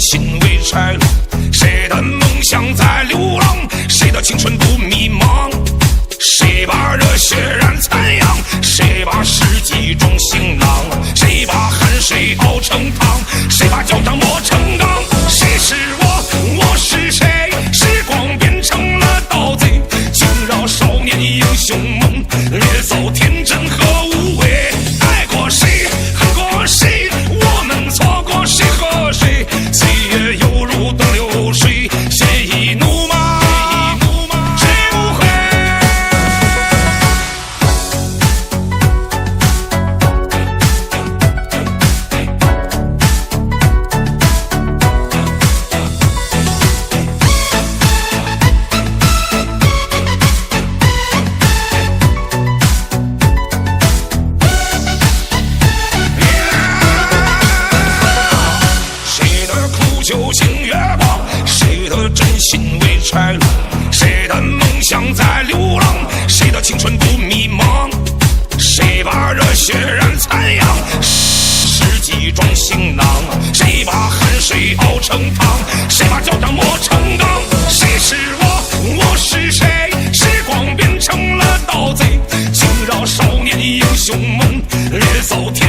心为拆落？谁的梦想在流浪？谁的青春不迷茫？谁把热血染残阳？谁把世纪中行囊？谁把汗水熬成汤？谁把脚掌磨成钢？谁是我？我是谁？时光变成了盗贼，惊扰少年英雄梦，掠走天真和无畏。爱过谁？恨过谁？我们错过谁和谁？岁月犹如东流水，鲜衣怒马谁不会？谁的苦酒敬月光？谁的真心为拆落？谁的梦想在流浪？谁的青春不迷茫？谁把热血染残阳？世纪中行囊？谁把汗水熬成汤？谁把脚掌磨成钢？谁是我？我是谁？时光变成了盗贼，惊扰少年英雄梦，掠走天